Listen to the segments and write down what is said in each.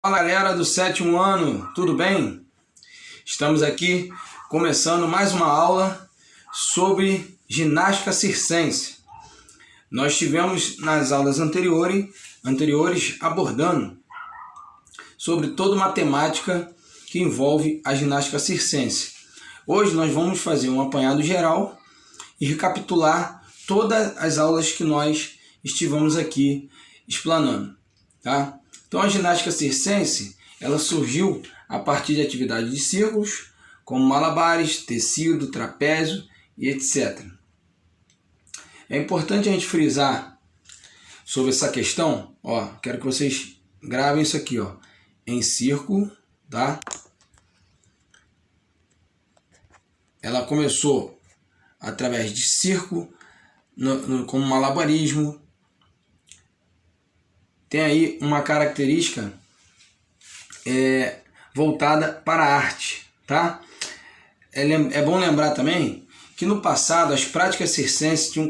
Fala galera do sétimo ano, tudo bem? Estamos aqui começando mais uma aula sobre ginástica circense. Nós tivemos nas aulas anteriores abordando sobre toda uma temática que envolve a ginástica circense. Hoje nós vamos fazer um apanhado geral e recapitular todas as aulas que nós estivemos aqui explanando, tá? Então a ginástica circense, ela surgiu a partir de atividades de círculos, como malabares, tecido, trapézio e etc. É importante a gente frisar sobre essa questão, quero que vocês gravem isso aqui, em círculo, tá? Ela começou através de círculo, como malabarismo. Tem aí uma característica voltada para a arte, tá? É bom lembrar também que no passado as práticas circenses tinham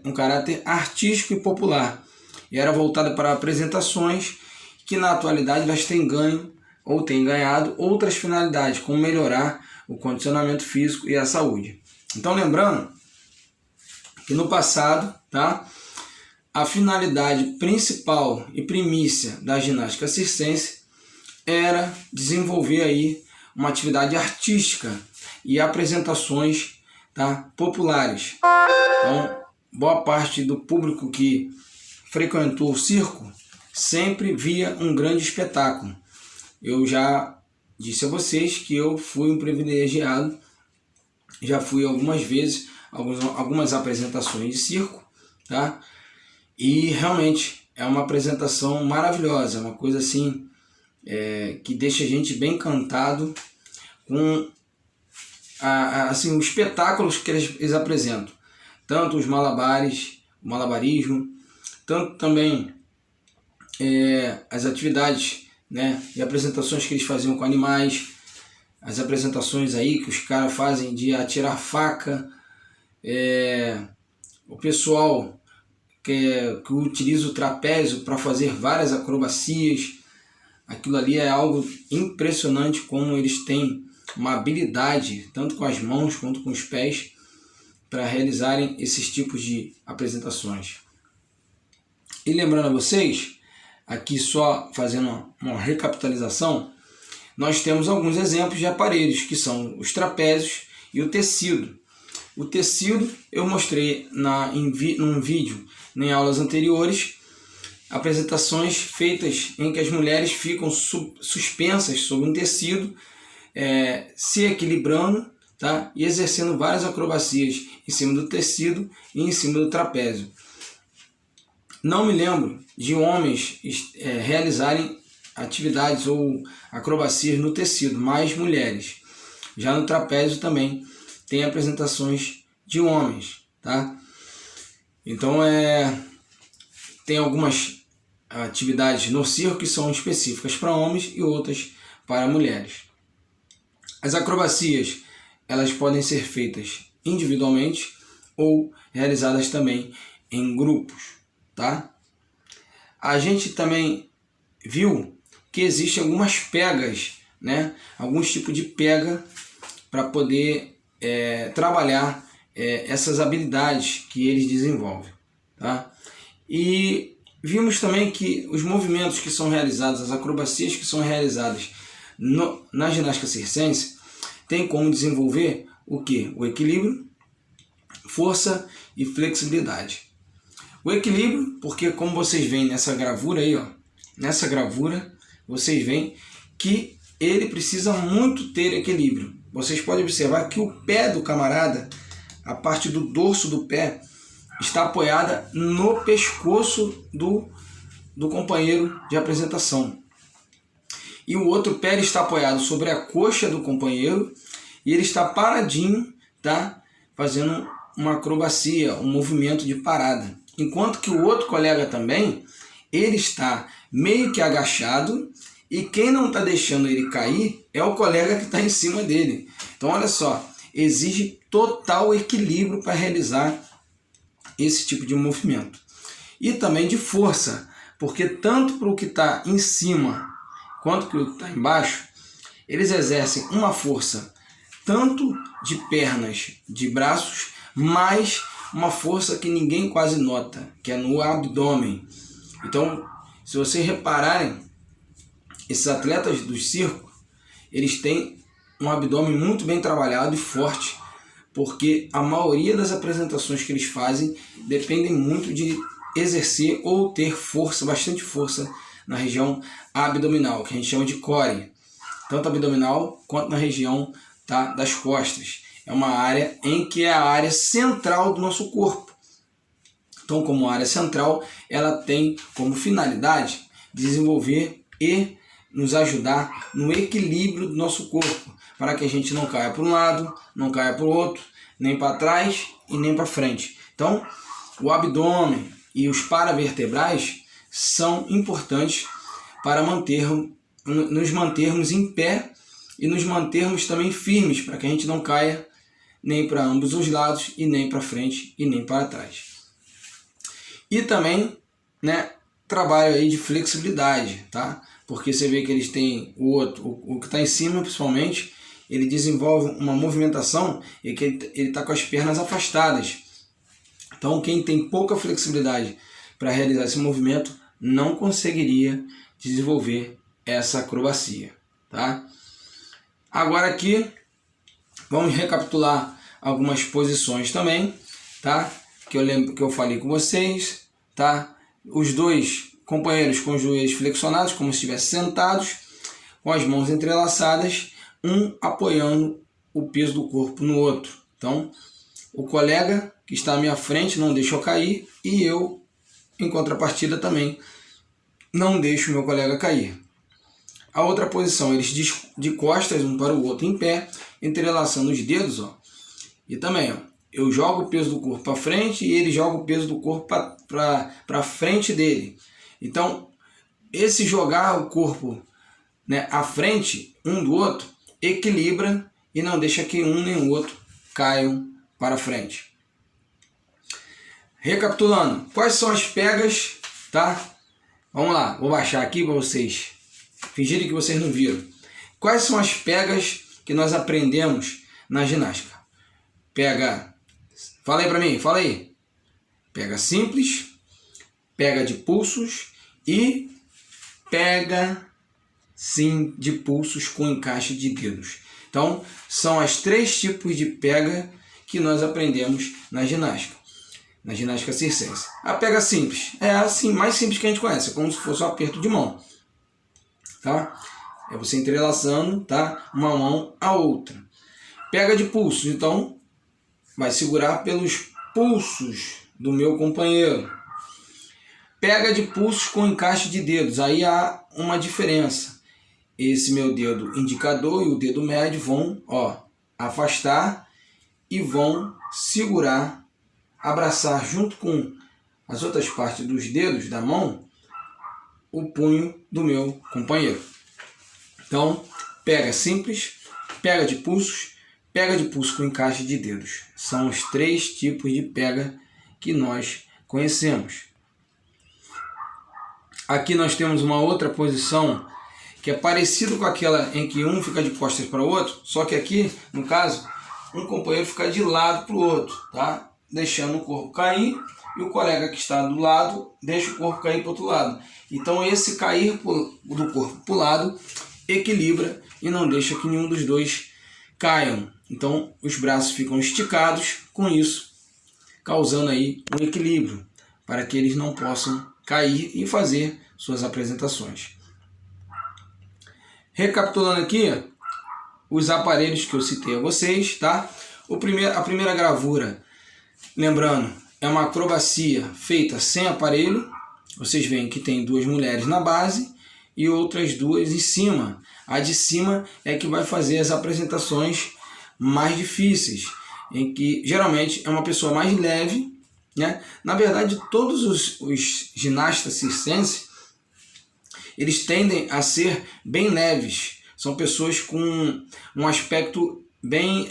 um caráter artístico e popular e era voltada para apresentações que na atualidade elas têm ganho ou têm ganhado outras finalidades, como melhorar o condicionamento físico e a saúde. Então lembrando que no passado, tá? A finalidade principal e primícia da ginástica circense era desenvolver aí uma atividade artística e apresentações, tá, populares. Então, boa parte do público que frequentou o circo sempre via um grande espetáculo. Eu já disse a vocês que eu fui um privilegiado, já fui algumas vezes algumas apresentações de circo, tá? E realmente é uma apresentação maravilhosa, uma coisa assim que deixa a gente bem encantado com assim, os espetáculos que eles apresentam. Tanto os malabares, o malabarismo, tanto também as atividades, né, e apresentações que eles faziam com animais, as apresentações aí que os caras fazem de atirar faca, o pessoal que utiliza o trapézio para fazer várias acrobacias. Aquilo ali é algo impressionante, como eles têm uma habilidade, tanto com as mãos quanto com os pés, para realizarem esses tipos de apresentações. E lembrando a vocês, aqui só fazendo uma recapitalização, nós temos alguns exemplos de aparelhos, que são os trapézios e o tecido. O tecido eu mostrei num vídeo em aulas anteriores, apresentações feitas em que as mulheres ficam suspensas sobre um tecido, se equilibrando, tá? E exercendo várias acrobacias em cima do tecido e em cima do trapézio. Não me lembro de homens realizarem atividades ou acrobacias no tecido, mas mulheres. Já no trapézio também tem apresentações de homens, tá? Então tem algumas atividades no circo que são específicas para homens e outras para mulheres. As acrobacias, elas podem ser feitas individualmente ou realizadas também em grupos, tá? A gente também viu que existem algumas pegas, né? Alguns tipos de pega para poder trabalhar essas habilidades que eles desenvolvem, tá? E vimos também que os movimentos que são realizados, as acrobacias que são realizadas na ginástica circense, tem como desenvolver o que? O equilíbrio, força e flexibilidade. O equilíbrio, porque como vocês veem nessa gravura aí, nessa gravura, vocês veem que ele precisa muito ter equilíbrio. Vocês podem observar que o pé do camarada, a parte do dorso do pé, está apoiada no pescoço do companheiro de apresentação. E o outro pé está apoiado sobre a coxa do companheiro e ele está paradinho, tá? Fazendo uma acrobacia, um movimento de parada. Enquanto que o outro colega também, ele está meio que agachado e quem não está deixando ele cair é o colega que está em cima dele. Então olha só, exige total equilíbrio para realizar esse tipo de movimento. E também de força, porque tanto para o que está em cima quanto que o que está embaixo, eles exercem uma força tanto de pernas, de braços, mas uma força que ninguém quase nota, que é no abdômen. Então, se vocês repararem, esses atletas do circo, eles têm um abdômen muito bem trabalhado e forte, porque a maioria das apresentações que eles fazem dependem muito de exercer ou ter força, bastante força na região abdominal, que a gente chama de core, tanto abdominal quanto na região, tá, das costas. É uma área em que é a área central do nosso corpo. Então, como área central, ela tem como finalidade desenvolver e nos ajudar no equilíbrio do nosso corpo, para que a gente não caia para um lado, não caia para o outro, nem para trás e nem para frente. Então, o abdômen e os paravertebrais são importantes para nos mantermos em pé e nos mantermos também firmes, para que a gente não caia nem para ambos os lados, e nem para frente e nem para trás. E também, né, trabalho aí de flexibilidade, tá? Porque você vê que eles têm o que está em cima, principalmente, ele desenvolve uma movimentação e que ele está com as pernas afastadas. Então, quem tem pouca flexibilidade para realizar esse movimento não conseguiria desenvolver essa acrobacia, tá? Agora aqui, vamos recapitular algumas posições também, tá? Que eu lembro que eu falei com vocês, tá? Os dois companheiros com os joelhos flexionados, como se estivessem sentados, com as mãos entrelaçadas, um apoiando o peso do corpo no outro. Então, o colega que está à minha frente não deixa eu cair, e eu, em contrapartida, também não deixo o meu colega cair. A outra posição, eles de costas um para o outro em pé, entrelaçando os dedos, ó. E também, ó, eu jogo o peso do corpo para frente e ele joga o peso do corpo para frente dele. Então, esse jogar o corpo, né, à frente um do outro equilibra e não deixa que um nem o outro caiam para frente. Recapitulando, quais são as pegas, tá? Vamos lá, vou baixar aqui para vocês fingirem que vocês não viram. Quais são as pegas que nós aprendemos na ginástica? Pega, fala aí para mim, fala aí. Pega simples, pega de pulsos e pega sim de pulsos com encaixe de dedos. Então, são as 3 tipos de pega que nós aprendemos na ginástica circense. A pega simples é a assim, mais simples que a gente conhece, é como se fosse um aperto de mão, tá? É você entrelaçando, tá, uma mão à outra. Pega de pulsos, então vai segurar pelos pulsos do meu companheiro. Pega de pulsos com encaixe de dedos, aí há uma diferença. Esse meu dedo indicador e o dedo médio vão, ó, afastar e vão segurar, abraçar junto com as outras partes dos dedos da mão o punho do meu companheiro. Então, pega simples, pega de pulso com encaixe de dedos. São os 3 tipos de pega que nós conhecemos. Aqui nós temos uma outra posição que é parecido com aquela em que um fica de costas para o outro, só que aqui, no caso, um companheiro fica de lado para o outro, tá? Deixando o corpo cair, e o colega que está do lado deixa o corpo cair para o outro lado. Então esse cair do corpo para o lado equilibra e não deixa que nenhum dos dois caiam. Então os braços ficam esticados, com isso causando aí um equilíbrio para que eles não possam cair e fazer suas apresentações. Recapitulando aqui os aparelhos que eu citei a vocês, tá? A primeira gravura, lembrando, é uma acrobacia feita sem aparelho. Vocês veem que tem 2 mulheres na base e outras 2 em cima. A de cima é que vai fazer as apresentações mais difíceis, em que geralmente é uma pessoa mais leve, né? Na verdade, todos os ginastas circenses, eles tendem a ser bem leves. São pessoas com um aspecto bem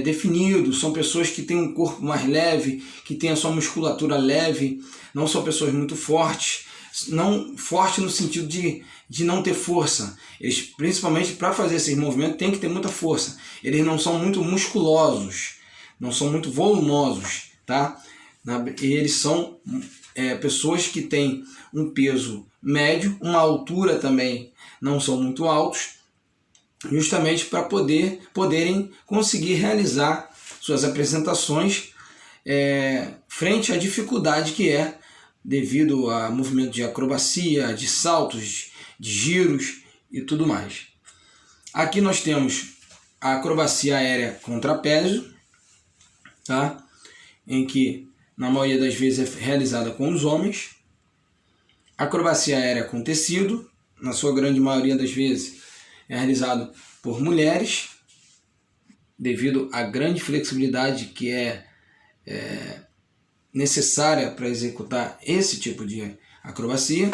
definido. São pessoas que têm um corpo mais leve, que têm a sua musculatura leve. Não são pessoas muito fortes. não forte no sentido de não ter força. Eles, principalmente para fazer esses movimentos, tem que ter muita força. Eles não são muito musculosos, não são muito volumosos, tá? Eles são pessoas que têm um peso médio, uma altura também, não são muito altos, justamente para poderem conseguir realizar suas apresentações frente à dificuldade que é devido a movimento de acrobacia, de saltos, de giros e tudo mais. Aqui nós temos a acrobacia aérea com trapézio, tá? Em que na maioria das vezes é realizada com os homens. Acrobacia aérea com tecido, na sua grande maioria das vezes é realizado por mulheres, devido à grande flexibilidade que é necessária para executar esse tipo de acrobacia.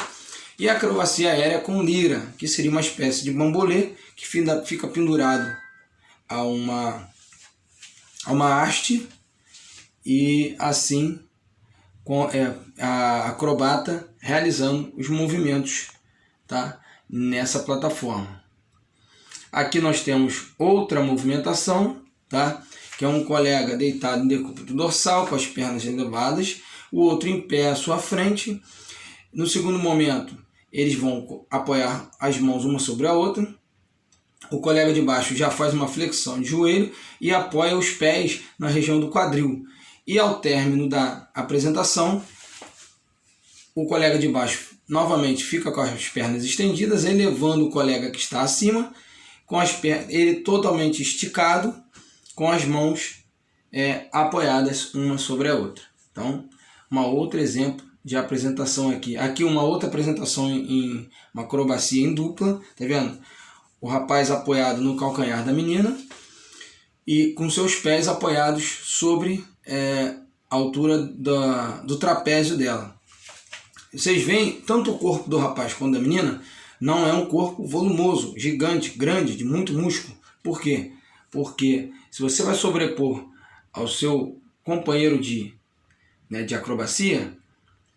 E a acrobacia aérea com lira, que seria uma espécie de bambolê que fica pendurado a uma haste, e assim com a acrobata realizando os movimentos, tá, nessa plataforma. Aqui nós temos outra movimentação, tá, que é um colega deitado em decúbito dorsal com as pernas elevadas, o outro em pé à sua frente. No segundo momento, eles vão apoiar as mãos uma sobre a outra. O colega de baixo já faz uma flexão de joelho e apoia os pés na região do quadril. E ao término da apresentação, o colega de baixo novamente fica com as pernas estendidas, elevando o colega que está acima, com as pernas, ele totalmente esticado, com as mãos apoiadas uma sobre a outra. Então, um outro exemplo de apresentação aqui. Aqui uma outra apresentação em uma acrobacia em dupla, tá vendo? O rapaz apoiado no calcanhar da menina e com seus pés apoiados sobre a altura do trapézio dela. Vocês veem, tanto o corpo do rapaz quanto da menina não é um corpo volumoso, gigante, grande, de muito músculo. Por quê? Porque se você vai sobrepor ao seu companheiro de acrobacia,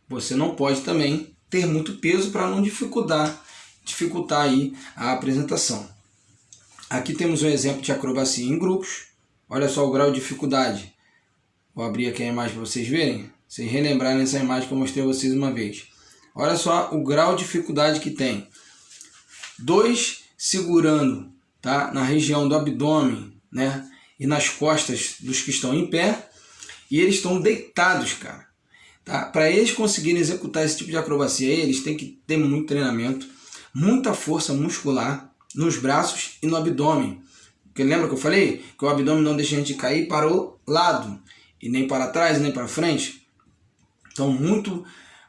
você não pode também ter muito peso para não dificultar aí a apresentação. Aqui temos um exemplo de acrobacia em grupos. Olha só o grau de dificuldade. Vou abrir aqui a imagem para vocês verem, vocês relembrarem essa imagem que eu mostrei a vocês uma vez. Olha só o grau de dificuldade que tem. 2 segurando, tá, na região do abdômen, né, e nas costas dos que estão em pé, e eles estão deitados, cara. Tá? Para eles conseguirem executar esse tipo de acrobacia, eles têm que ter muito treinamento, muita força muscular nos braços e no abdômen. Porque lembra que eu falei que o abdômen não deixa a gente cair para o lado, e nem para trás, nem para frente? Então,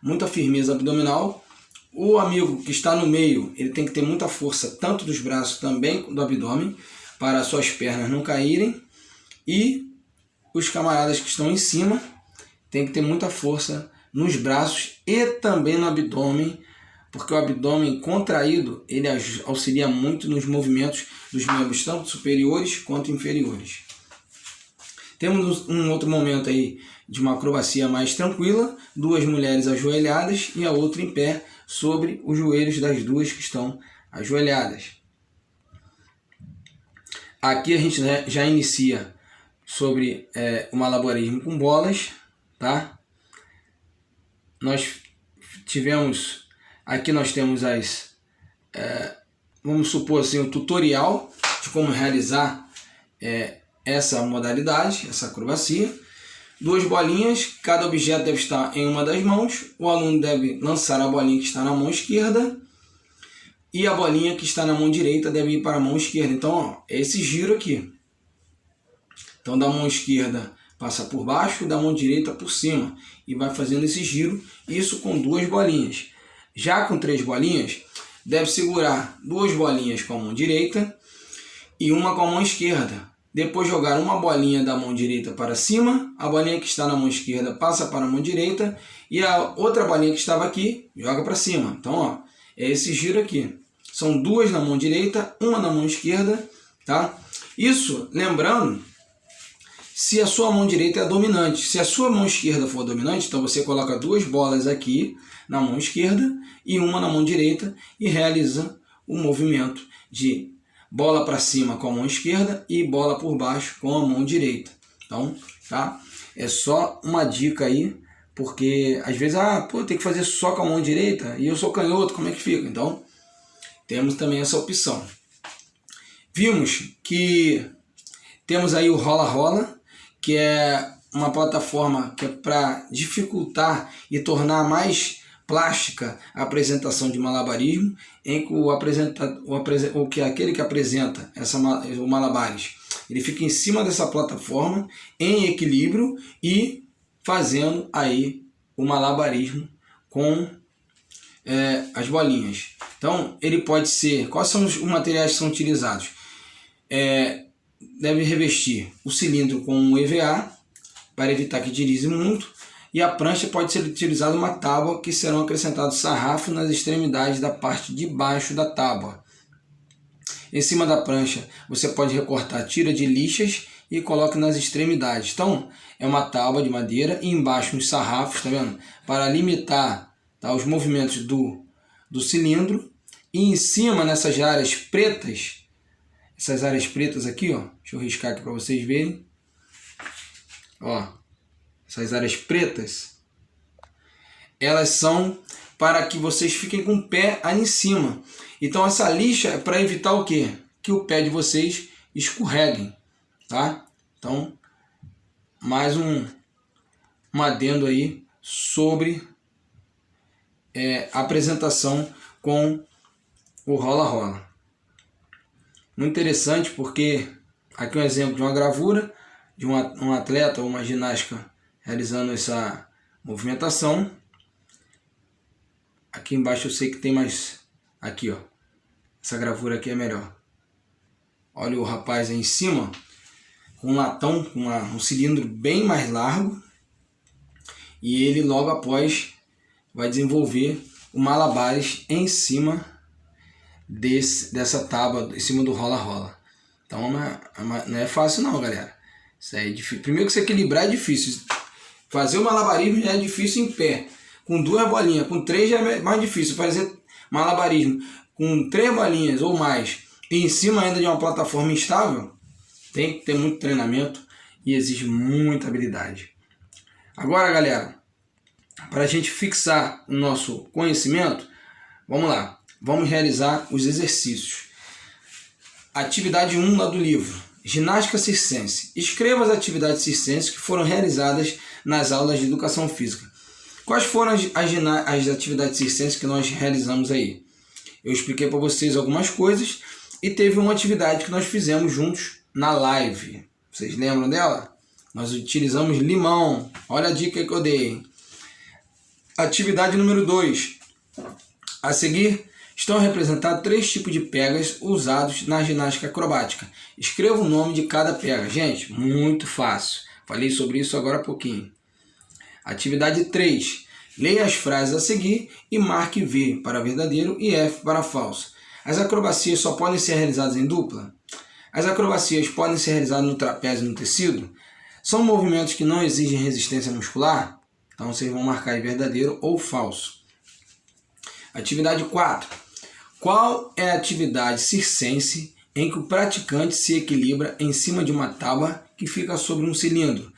muita firmeza abdominal. O amigo que está no meio, ele tem que ter muita força, tanto dos braços também do abdômen, para suas pernas não caírem. E os camaradas que estão em cima tem que ter muita força nos braços e também no abdômen, porque o abdômen contraído ele auxilia muito nos movimentos dos membros tanto superiores quanto inferiores. Temos um outro momento aí de uma acrobacia mais tranquila, 2 mulheres ajoelhadas e a outra em pé sobre os joelhos das duas que estão ajoelhadas. Aqui a gente já inicia sobre o malabarismo com bolas, tá? Aqui nós temos vamos supor assim, o tutorial de como realizar essa modalidade, essa acrobacia. 2 bolinhas, cada objeto deve estar em uma das mãos, o aluno deve lançar a bolinha que está na mão esquerda e a bolinha que está na mão direita deve ir para a mão esquerda. Então, ó, esse giro aqui. Então, da mão esquerda passa por baixo e da mão direita por cima e vai fazendo esse giro, isso com 2 bolinhas. Já com 3 bolinhas, deve segurar 2 bolinhas com a mão direita e uma com a mão esquerda. Depois jogar uma bolinha da mão direita para cima, a bolinha que está na mão esquerda passa para a mão direita e a outra bolinha que estava aqui joga para cima. Então, ó, é esse giro aqui. São 2 na mão direita, uma na mão esquerda, tá? Isso, lembrando, se a sua mão direita é a dominante. Se a sua mão esquerda for dominante, então você coloca 2 bolas aqui na mão esquerda e uma na mão direita e realiza o movimento de bola para cima com a mão esquerda e bola por baixo com a mão direita. Então, tá? É só uma dica aí, porque às vezes, tem que fazer só com a mão direita e eu sou canhoto, como é que fica? Então, temos também essa opção. Vimos que temos aí o rola-rola, que é uma plataforma que é para dificultar e tornar mais plástica a apresentação de malabarismo, em que aquele que apresenta o malabares, ele fica em cima dessa plataforma, em equilíbrio e fazendo aí o malabarismo com as bolinhas. Então, ele pode ser... Quais são os materiais que são utilizados? Deve revestir o cilindro com EVA, para evitar que deslize muito, e a prancha pode ser utilizada uma tábua que serão acrescentados sarrafos nas extremidades da parte de baixo da tábua. Em cima da prancha você pode recortar tira de lixas e coloque nas extremidades. Então é uma tábua de madeira e embaixo uns sarrafos, tá vendo? Para limitar, tá, os movimentos do cilindro. E em cima, nessas áreas pretas, essas áreas pretas aqui, ó, deixa eu riscar aqui para vocês verem. Ó, essas áreas pretas, elas são para que vocês fiquem com o pé aí em cima. Então essa lixa é para evitar o quê? Que o pé de vocês escorreguem, tá? Então, mais um adendo aí sobre a apresentação com o rola-rola. Muito interessante, porque aqui um exemplo de uma gravura de um atleta ou uma ginástica realizando essa movimentação. Aqui embaixo eu sei que tem mais. Aqui, ó. Essa gravura aqui é melhor. Olha o rapaz aí em cima, com um latão, com um cilindro bem mais largo. E ele logo após vai desenvolver o malabares em cima dessa tábua, em cima do rola-rola. Então não é fácil não, galera. Isso aí é difícil. Primeiro que se equilibrar é difícil. Fazer o malabarismo já é difícil em pé. Com 2 bolinhas, com 3 já é mais difícil. Fazer malabarismo com 3 bolinhas ou mais e em cima ainda de uma plataforma instável, tem que ter muito treinamento e exige muita habilidade. Agora, galera, para a gente fixar o nosso conhecimento, vamos lá. Vamos realizar os exercícios. Atividade 1 lá do livro. Ginástica circense. Escreva as atividades circenses que foram realizadas nas aulas de educação física. Quais foram as atividades circenses que nós realizamos aí? Eu expliquei para vocês algumas coisas e teve uma atividade que nós fizemos juntos na live. Vocês lembram dela? Nós utilizamos limão. Olha a dica que eu dei, hein? Atividade número 2. A seguir, estão representados 3 tipos de pegas usados na ginástica acrobática. Escreva o nome de cada pega. Gente, muito fácil. Falei sobre isso agora há pouquinho. Atividade 3. Leia as frases a seguir e marque V para verdadeiro e F para falso. As acrobacias só podem ser realizadas em dupla? As acrobacias podem ser realizadas no trapézio e no tecido? São movimentos que não exigem resistência muscular? Então vocês vão marcar aí verdadeiro ou falso. Atividade 4. Qual é a atividade circense em que o praticante se equilibra em cima de uma tábua que fica sobre um cilindro?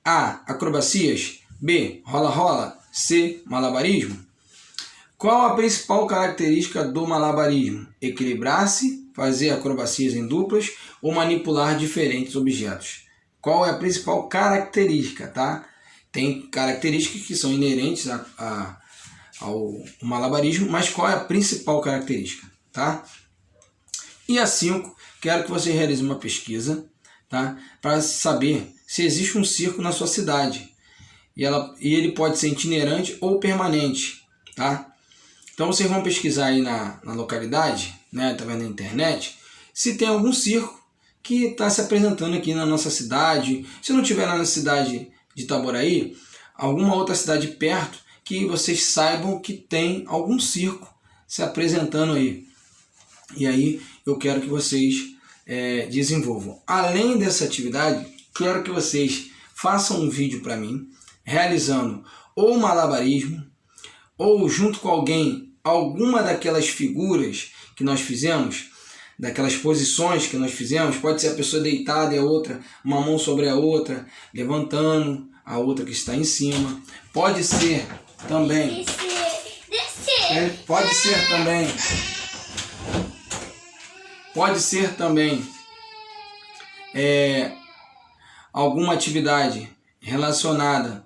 A. Acrobacias. B. Rola-rola. C. Malabarismo. Qual a principal característica do malabarismo? Equilibrar-se, fazer acrobacias em duplas ou manipular diferentes objetos. Qual é a principal característica, tá? Tem características que são inerentes ao malabarismo, mas qual é a principal característica, tá? E a 5, quero que você realize uma pesquisa, tá? Para saber se existe um circo na sua cidade. E ele pode ser itinerante ou permanente, tá? Então vocês vão pesquisar aí na localidade, né, tá vendo na internet, se tem algum circo que está se apresentando aqui na nossa cidade. Se não tiver lá na cidade de Itaboraí, alguma outra cidade perto, que vocês saibam que tem algum circo se apresentando aí. E aí eu quero que vocês desenvolvam. Além dessa atividade, quero que vocês façam um vídeo para mim, realizando ou malabarismo, ou junto com alguém, alguma daquelas figuras que nós fizemos, daquelas posições que nós fizemos. Pode ser a pessoa deitada e a outra, uma mão sobre a outra, levantando, a outra que está em cima. Pode ser também... Pode ser também alguma atividade relacionada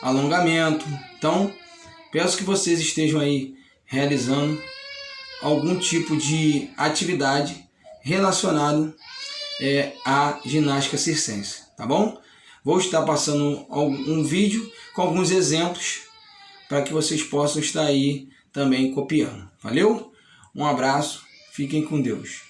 a alongamento. Então, peço que vocês estejam aí realizando algum tipo de atividade relacionado à ginástica circense, tá bom? Vou estar passando um vídeo com alguns exemplos para que vocês possam estar aí também copiando. Valeu? Um abraço, fiquem com Deus.